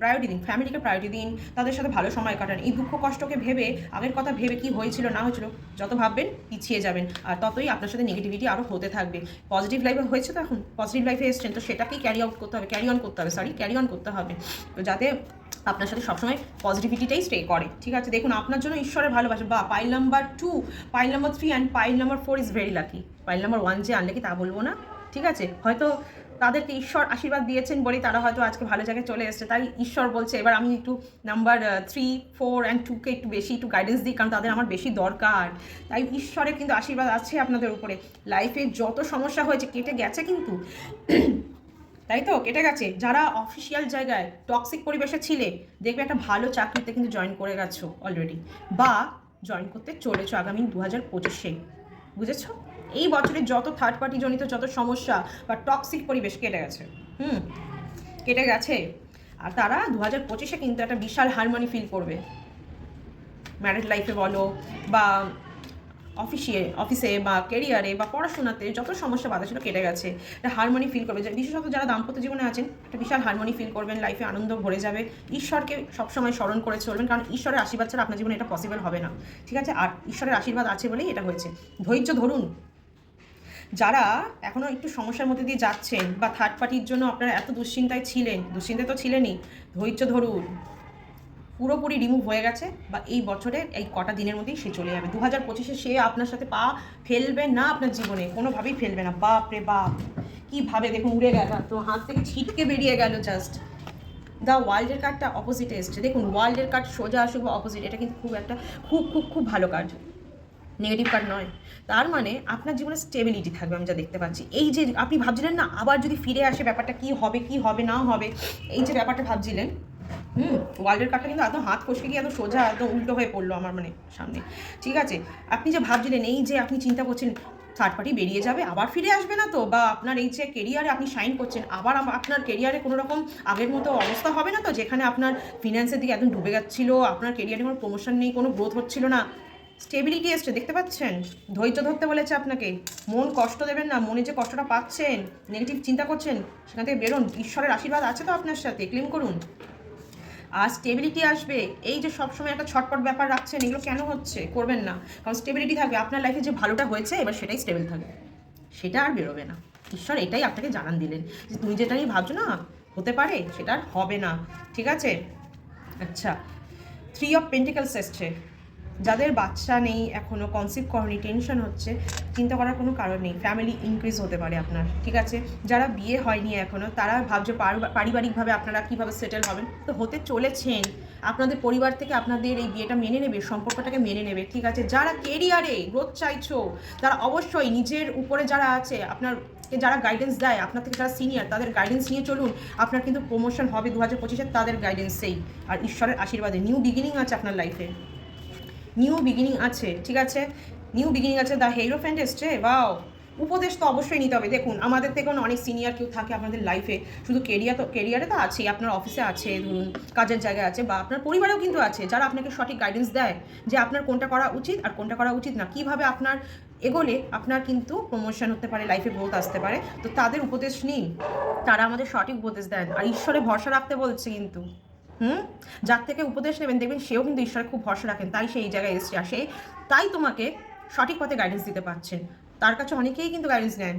ফ্যামিলিকে প্রায়োরিটি দিন, তাদের সাথে ভালো সময় কাটান। এই দুঃখ কষ্টকে ভেবে, আগের কথা ভেবে কি হয়েছিল না হয়েছিল যত ভাববেন, পিছিয়ে যাবেন, আর ততই আপনার সাথে নেগেটিভিটি আরও হতে থাকবে। পজিটিভ লাইফে হয়েছে তো, এখন পজিটিভ লাইফে এসছেন, তো সেটাকেই ক্যারি অন করতে হবে, তো যাতে আপনার সাথে সবসময় পজিটিভিটিটাই স্টে করে। ঠিক আছে? দেখুন, আপনার জন্য ঈশ্বরের ভালোবাসা, বা pile number 2, pile number 3 and pile number 4 is very lucky. Pile number 1 যে আনলে কি তা বলবো না, ঠিক আছে? হয়তো তাদেরকে ঈশ্বর আশীর্বাদ দিয়েছেন বলেই তারা হয়তো আজকে ভালো জায়গায় চলে এসেছে, তাই ঈশ্বর বলছে এবার আমি একটু নাম্বার 3, 4 অ্যান্ড 2কে একটু বেশি গাইডেন্স দিই, কারণ তাদের আমার বেশি দরকার। তাই ঈশ্বরের কিন্তু আশীর্বাদ আছে আপনাদের উপরে। লাইফে যত সমস্যা হয়েছে কেটে গেছে কিন্তু, তাই তো? কেটে গেছে। যারা অফিসিয়াল জায়গায় টক্সিক পরিবেশে ছিলে, দেখবে একটা ভালো চাকরিতে কিন্তু জয়েন করে গেছো অলরেডি, বা জয়েন করতে চলেছো আগামী 2025-এ। বুঝেছো? এই বছরের যত থার্ড পার্টি জনিত যত সমস্যা বা টক্সিক পরিবেশ কেটে গেছে, কেটে গেছে। আর তারা 2025-এ কিন্তু একটা বিশাল হারমোনি ফিল করবে। ম্যারিড লাইফে বলো বা অফিসে বা কেরিয়ারে বা পড়াশোনাতে যত সমস্যা বাধা ছিল কেটে গেছে, একটা হারমোনি ফিল করবে। বিশেষত যারা দাম্পত্য জীবনে আছেন, একটা বিশাল হারমোনি ফিল করবেন, লাইফে আনন্দ ভরে যাবে। ঈশ্বরকে সবসময় স্মরণ করে চলবেন, কারণ ঈশ্বরের আশীর্বাদ ছাড়া আপনার জীবনে এটা পসিবল হবে না। ঠিক আছে? আর ঈশ্বরের আশীর্বাদ আছে বলেই এটা হয়েছে। ধৈর্য ধরুন। যারা এখনও একটু সমস্যার মধ্যে দিয়ে যাচ্ছেন, বা থার্ড পার্টির জন্য আপনারা এত দুশ্চিন্তায় তো ছিলেনই, ধৈর্য ধরুন। পুরোপুরি রিমুভ হয়ে গেছে, বা এই বছরে এই কটা দিনের মধ্যেই সে চলে যাবে। 2025-এ সে আপনার সাথে পা ফেলবে না, আপনার জীবনে কোনোভাবেই ফেলবে না। বাপ রে বাপ, কীভাবে দেখুন উড়ে গেল, তো হাত থেকে ছিটকে বেরিয়ে গেল জাস্ট। দ্য ওয়ার্ল্ডের কার্ডটা অপোজিটে এসছে। দেখুন, ওয়ার্ল্ডের কার্ড সোজা আসুক বা অপোজিট, এটা কিন্তু খুব একটা খুব ভালো কার্ড, নেগেটিভ কার্ড নয়। তার মানে আপনার জীবনে স্টেবিলিটি থাকবে, আমি যা দেখতে পাচ্ছি। এই যে আপনি ভাবছিলেন না আবার যদি ফিরে আসে ব্যাপারটা কি হবে না হবে, এই যে ব্যাপারটা ভাবছিলেন, ওয়ার্ল্ডের কার্ডটা কিন্তু একদম হাত ফসকে গিয়ে একদম সোজা একদম উল্টো হয়ে পড়লো আমার মানে সামনে। ঠিক আছে, আপনি যে ভাবছিলেন, এই যে আপনি চিন্তা করছেন থার্ড পার্টি বেরিয়ে যাবে আবার ফিরে আসবে না তো, বা আপনার এই যে কেরিয়ারে আপনি শাইন করছেন আবার আপনার কেরিয়ারে কোনো রকম আগের মতো অবস্থা হবে না তো, যেখানে আপনার ফিনান্সের দিকে একদম ডুবে যাচ্ছিল, আপনার কেরিয়ারে কোনো প্রমোশন নেই, কোনো গ্রোথ হচ্ছিল না, স্টেবিলিটি এসছে দেখতে পাচ্ছেন। ধৈর্য ধরতে বলেছে আপনাকে, মন কষ্ট দেবেন না, মনে যে কষ্টটা পাচ্ছেন, নেগেটিভ চিন্তা করছেন সেখান থেকে বেরোন, ঈশ্বরের আশীর্বাদ আছে তো আপনার সাথে, ক্লেম করুন। আর স্টেবিলিটি আসবে। এই যে সবসময় একটা ছটপট ব্যাপার রাখছেন, এগুলো কেন হচ্ছে? করবেন না, কারণ স্টেবিলিটি থাকবে আপনার লাইফে, যে ভালোটা হয়েছে এবার সেটাই স্টেবল থাকবে, সেটা আর বেরোবে না। ঈশ্বর এটাই আপনাকে জানান দিলেন যে তুমি যেটা নিয়ে ভাবছো না হতে পারে, সেটা আর হবে না। ঠিক আছে, আচ্ছা, 3 অফ পেন্টিকলস এসছে। যাদের বাচ্চা নেই এখনও, কনসিভ করনি, টেনশন হচ্ছে, চিন্তা করার কোনো কারণ নেই, ফ্যামিলি ইনক্রিজ হতে পারে আপনার। ঠিক আছে, যারা বিয়ে হয়নি এখনও তারা ভাবছে পারিবারিকভাবে আপনারা কীভাবে সেটেল হবেন, তো হতে চলেছেন। আপনাদের পরিবার থেকে আপনাদের এই বিয়েটা মেনে নেবে, সম্পর্কটাকে মেনে নেবে। ঠিক আছে, যারা কেরিয়ারে গ্রোথ চাইছো তারা অবশ্যই নিজের উপরে যারা আছে, আপনার যারা গাইডেন্স দেয়, আপনার থেকে যারা সিনিয়র, তাদের গাইডেন্স নিয়ে চলুন, আপনার কিন্তু প্রমোশন হবে 2025-এ তাদের গাইডেন্সেই। আর ঈশ্বরের আশীর্বাদে নিউ বিগিনিং আছে আপনার লাইফে, নিউ বিগিনিং আছে। ঠিক আছে, নিউ বিগিনিং আছে। দ্য হেরোফ্যান্ট এসছে, বাও। উপদেশ তো অবশ্যই নিতে হবে। দেখুন, আমাদের থেকেও অনেক সিনিয়র কেউ থাকে আপনাদের লাইফে, শুধু কেরিয়ারে তো আছেই, আপনার অফিসে আছে, ধরুন কাজের জায়গায় আছে, বা আপনার পরিবারেও কিন্তু আছে, যারা আপনাকে সঠিক গাইডেন্স দেয় যে আপনার কোনটা করা উচিত আর কোনটা করা উচিত না, কীভাবে আপনার এগোলে আপনার কিন্তু প্রমোশন হতে পারে, লাইফে গ্রোথ আসতে পারে। তো তাদের উপদেশ নিন, তারা আমাদের সঠিক উপদেশ দেন। আর ঈশ্বরে ভরসা রাখতে বলছে কিন্তু, যার থেকে উপদেশ নেবেন দেখবেন সেও কিন্তু ঈশ্বরে খুব ভরসা রাখেন, তাই সে এই জায়গায় এসছে আসে, তাই তোমাকে সঠিক পথে গাইডেন্স দিতে পারছেন। তার কাছে অনেকেই কিন্তু গাইডেন্স নেন,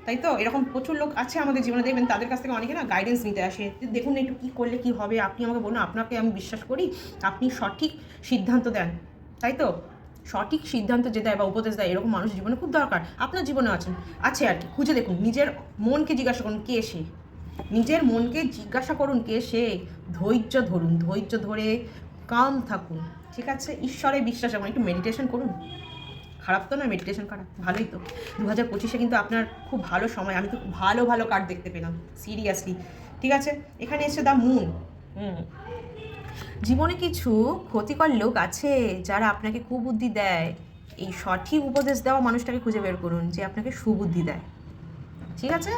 তাই তো এরকম প্রচুর লোক আছে আমাদের জীবনে, দেখবেন তাদের কাছ থেকে অনেকে না গাইডেন্স নিতে আসে, দেখুন একটু কী করলে কী হবে, আপনি আমাকে বলুন, আপনাকে আমি বিশ্বাস করি, আপনি সঠিক সিদ্ধান্ত দেন, তাই তো সঠিক সিদ্ধান্ত যে দেয় বা উপদেশ দেয়, এরকম মানুষ জীবনে খুব দরকার। আপনার জীবনে আছে আর কি, খুঁজে দেখুন, নিজের মনকে জিজ্ঞাসা করুন কে সে, নিজের মনকে জিজ্ঞাসা করুন কে সে, ধৈর্য ধরুন, ধৈর্য ধরে কাম থাকুন। ঠিক আছে, ঈশ্বরে বিশ্বাস রাখুন, একটু মেডিটেশন করুন, খারাপ তো না মেডিটেশন করা, ভালোই তো। 2025-এ কিন্তু আপনার খুব ভালো সময়, আমি তো ভালো ভালো কার্ড দেখতে পেলাম সিরিয়াসলি। ঠিক আছে, এখানে এসে দ্য মুন। জীবনে কিছু ক্ষতিকর লোক আছে যারা আপনাকে কুবুদ্ধি দেয়, এই সঠিক উপদেশ দেওয়া মানুষটাকে খুঁজে বের করুন যে আপনাকে সুবুদ্ধি দেয়। ঠিক আছে,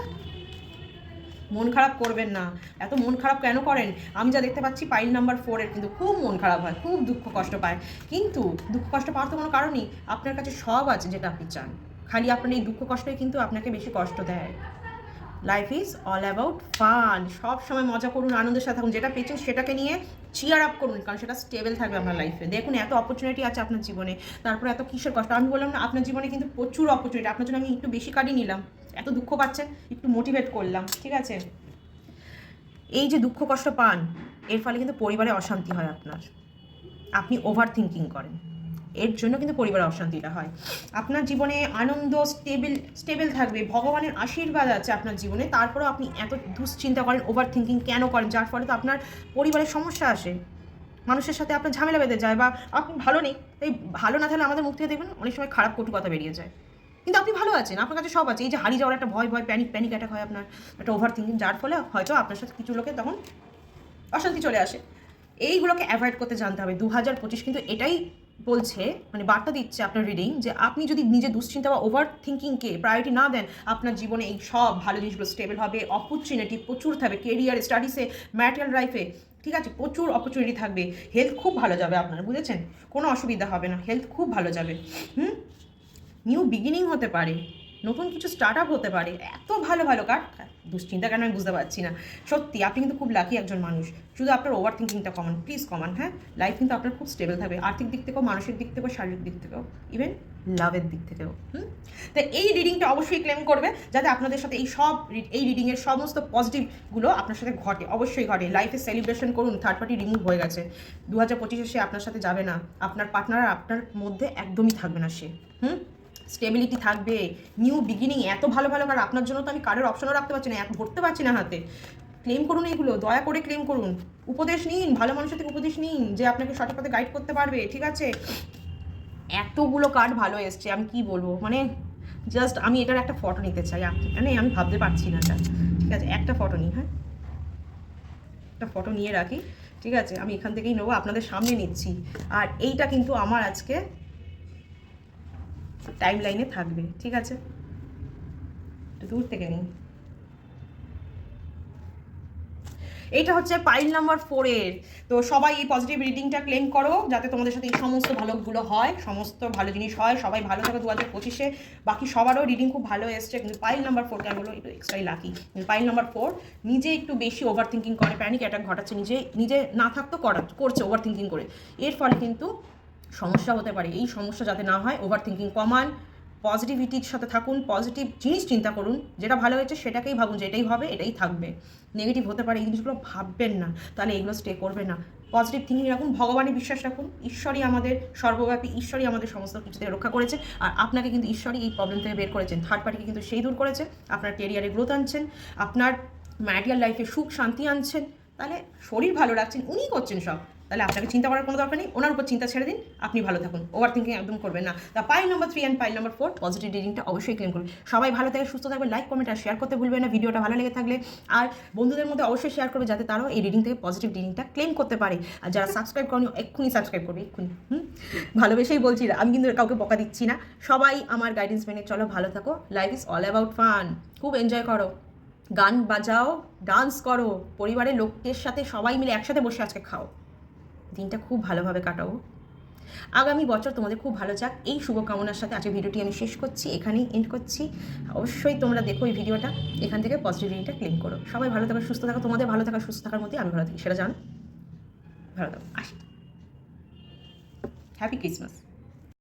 মন খারাপ করবেন না। এত মন খারাপ কেন করেন? আমি যা দেখতে পাচ্ছি পাইল নাম্বার 4-এর কিন্তু খুব মন খারাপ হয়, খুব দুঃখ কষ্ট পায়, কিন্তু দুঃখ কষ্ট পাওয়ার তো কোনো কারণই, আপনার কাছে সব আছে যেটা আপনি চান, খালি আপনার এই দুঃখ কষ্টই কিন্তু আপনাকে বেশি কষ্ট দেয়। Life is all about fun, সব সময় মজা করুন, আনন্দের সাথে থাকুন, যেটা পেয়েছেন সেটাকে নিয়ে চিয়ার আপ করুন, কারণ সেটা স্টেবল থাকবে আপনার লাইফে। দেখুন এত অপরচুনিটি আছে আপনার জীবনে, তারপরে এত কিসের কষ্ট? আমি বললাম না আপনার জীবনে কিন্তু প্রচুর অপরচুনিটি, আপনার জন্য আমি একটু বেশি কাটিয়ে নিলাম, এত দুঃখ পাচ্ছেন একটু মোটিভেট করলাম। ঠিক আছে, এই যে দুঃখ কষ্ট পান, এর ফলে কিন্তু পরিবারে অশান্তি হয় আপনার, আপনি ওভার থিঙ্কিং করেন, এর জন্য কিন্তু পরিবারে অশান্তিটা হয়। আপনার জীবনে আনন্দ স্টেবল থাকবে, ভগবানের আশীর্বাদ আছে আপনার জীবনে, তারপরেও আপনি এত দুশ্চিন্তা করেন, ওভার থিঙ্কিং কেন করেন? যার ফলে তো আপনার পরিবারের সমস্যা আসে, মানুষের সাথে আপনার ঝামেলা বেঁধে যায়, বা আপনি ভালো নেই, তাই ভালো না থাকলে আমাদের মুখ থেকে দেখবেন অনেক সময় খারাপ কটু কথা বেরিয়ে যায়, কিন্তু আপনি ভালো আছেন, আপনার কাছে সব আছে। এই যে হারিয়ে যাওয়ার একটা ভয় প্যানিক অ্যাটাক হয় আপনার, একটা ওভার থিঙ্কিং, যার ফলে হয়তো আপনার সাথে কিছু লোকের তখন অশান্তি চলে আসে। এইগুলোকে অ্যাভয়েড করতে জানতে হবে। 2025 কিন্তু এটাই বলছে, মানে বার্তা দিচ্ছে আপনার রিডিং, যে আপনি যদি নিজের দুশ্চিন্তা বা ওভার থিঙ্কিংকে প্রায়োরিটি না দেন, আপনার জীবনে এই সব ভালো জিনিসগুলো স্টেবল হবে, অপরচুনিটি প্রচুর থাকবে, কেরিয়ার, স্টাডিসে, ম্যাটেরিয়াল লাইফে। ঠিক আছে, প্রচুর অপরচুনিটি থাকবে, হেলথ খুব ভালো যাবে আপনার, বুঝেছেন? কোনো অসুবিধা হবে না, হেলথ খুব ভালো যাবে। নিউ বিগিনিং হতে পারে, নতুন কিছু স্টার্ট আপ হতে পারে, এত ভালো ভালো কার্ড। দুশ্চিন্তা কেন আমি বুঝতে পারছি না, সত্যি আপনি কিন্তু খুব লাকি একজন মানুষ, শুধু আপনার ওভার থিঙ্কিংটা কমান, প্লিজ কমান। হ্যাঁ, লাইফ কিন্তু আপনার খুব স্টেবল থাকবে, আর্থিক দিক থেকেও, মানসিক দিক থেকেও, শারীরিক দিক থেকেও, ইভেন লাভের দিক থেকেও। তো এই রিডিংটা অবশ্যই ক্লেম করবে, যাতে আপনাদের সাথে এই রিডিংয়ের সমস্ত পজিটিভগুলো আপনার সাথে ঘটে, অবশ্যই ঘটে। লাইফে সেলিব্রেশন করুন, থার্ড পার্টি রিমুভ হয়ে গেছে, 2025-এ সে আপনার সাথে যাবে না, আপনার পার্টনার আপনার মধ্যে একদমই থাকবে না সে। স্টেবিলিটি থাকবে, নিউ বিগিনিং, এত ভালো ভালো কার্ড আপনার জন্য তো আমি কার্ডের অপশনও রাখতে পারছি না, ভরতে পারছি না হাতে। ক্লেম করুন এগুলো, দয়া করে ক্লেম করুন, উপদেশ নিন, ভালো মানুষের থেকে উপদেশ নিন যে আপনাকে সঠিক পথে গাইড করতে পারবে। ঠিক আছে, এতগুলো কার্ড ভালো এসছে, আমি কি বলবো, মানে জাস্ট আমি এটার একটা ফটো নিতে চাই, মানে আমি ভাবতে পারছি না। ঠিক আছে, একটা ফটো নিই, হ্যাঁ একটা ফটো নিয়ে রাখি, ঠিক আছে, আমি এখান থেকেই নেবো, আপনাদের সামনে নিচ্ছি। আর এইটা কিন্তু আমার আজকে টাইম লাইনে থাকবে, ঠিক আছে, একটু দূর থেকে নিই। এইটা হচ্ছে পাইল নাম্বার 4 এর। তো সবাই এই পজিটিভ রিডিংটা ক্লেম করো, যাতে তোমাদের সাথে এই সমস্ত ভালোগুলো হয়, সমস্ত ভালো জিনিস হয়, সবাই ভালো থাকে 2025-এ। বাকি সবারও রিডিং খুব ভালো এসছে, কিন্তু পাইল নাম্বার 4 কেন হলো একটু এক্সট্রাই লাকি। পাইল নাম্বার 4 নিজে একটু বেশি ওভার থিঙ্কিং করে, প্যানিক অ্যাটাক ঘটাচ্ছে, নিজে না থাকতো করছে ওভার থিঙ্কিং করে। এর ফলে কিন্তু সমস্যা হতে পারে। এই সমস্যা যাতে না হয়, ওভার থিঙ্কিং কমান, পজিটিভিটির সাথে থাকুন, পজিটিভ জিনিস চিন্তা করুন, যেটা ভালো হয়েছে সেটাকেই ভাবুন যে এটাই হবে, এটাই থাকবে। নেগেটিভ হতে পারে এই জিনিসগুলো ভাববেন না, তাহলে এগুলো স্টে করবে না। পজিটিভ থিঙ্কিং রাখুন, ভগবানে বিশ্বাস রাখুন, ঈশ্বরই আমাদের সর্বব্যাপী, ঈশ্বরই আমাদের সমস্ত কিছু থেকে রক্ষা করেছে। আর আপনাকে কিন্তু ঈশ্বরই এই প্রবলেম থেকে বের করেছেন, থার্ড পার্টিকে কিন্তু সেই দূর করেছে, আপনার কেরিয়ারে গ্রোথ আনছেন, আপনার ম্যারিটাল লাইফে সুখ শান্তি আনছেন, তাহলে শরীর ভালো রাখছেন, উনিই করছেন সব। তাহলে আপনাকে চিন্তা করার কোনো দরকার নেই, ওনার উপর চিন্তা ছেড়ে দিন, আপনি ভালো থাকুন, ওভার থিঙ্কিং একদম করবেন না। তা pile number 3 and pile number 4 positive রিডিংটা অবশ্যই ক্লেম করুন। সবাই ভালো থাকে, সুস্থ থাকবে, লাইক কমেন্ট আর শেয়ার করতে ভুলবেন না ভিডিওটা ভালো লেগে থাকলে। আর বন্ধুদের মধ্যে অবশ্যই শেয়ার করবে, যাতে তারাও এই রিডিং থেকে পজিটিভ রিডিংটা ক্লেম করতে পারে। আর যারা সাবস্ক্রাইব করেনি এক্ষুনি সাবস্ক্রাইব করবে, এক্ষুনি। ভালোবেসেই বলছি, আমি কিন্তু কাউকে বকা দিচ্ছি না। সবাই আমার গাইডেন্স মেনে চলো, ভালো থাকো, life is all about fun, খুব এনজয় করো, গান বাজাও, ডান্স করো, পরিবারের লোকের সাথে সবাই মিলে একসাথে বসে আজকে খাও, দিনটা খুব ভালোভাবে কাটাবো। আগামী বছর তোমাদের খুব ভালো যাক, এই শুভকামনার সাথে আজকে ভিডিওটি আমি শেষ করছি, এখানেই এন্ড করছি। অবশ্যই তোমরা দেখো এই ভিডিওটা, এখান থেকে পজিটিভিটিটা ক্লেম করো। সবাই ভালো থাকো, সুস্থ থাকো, তোমাদের ভালো থাকা সুস্থ থাকার মধ্যে আমি ভালো থাকি, সেটা জানো। ভালো থাকো, আসি, হ্যাপি ক্রিসমাস।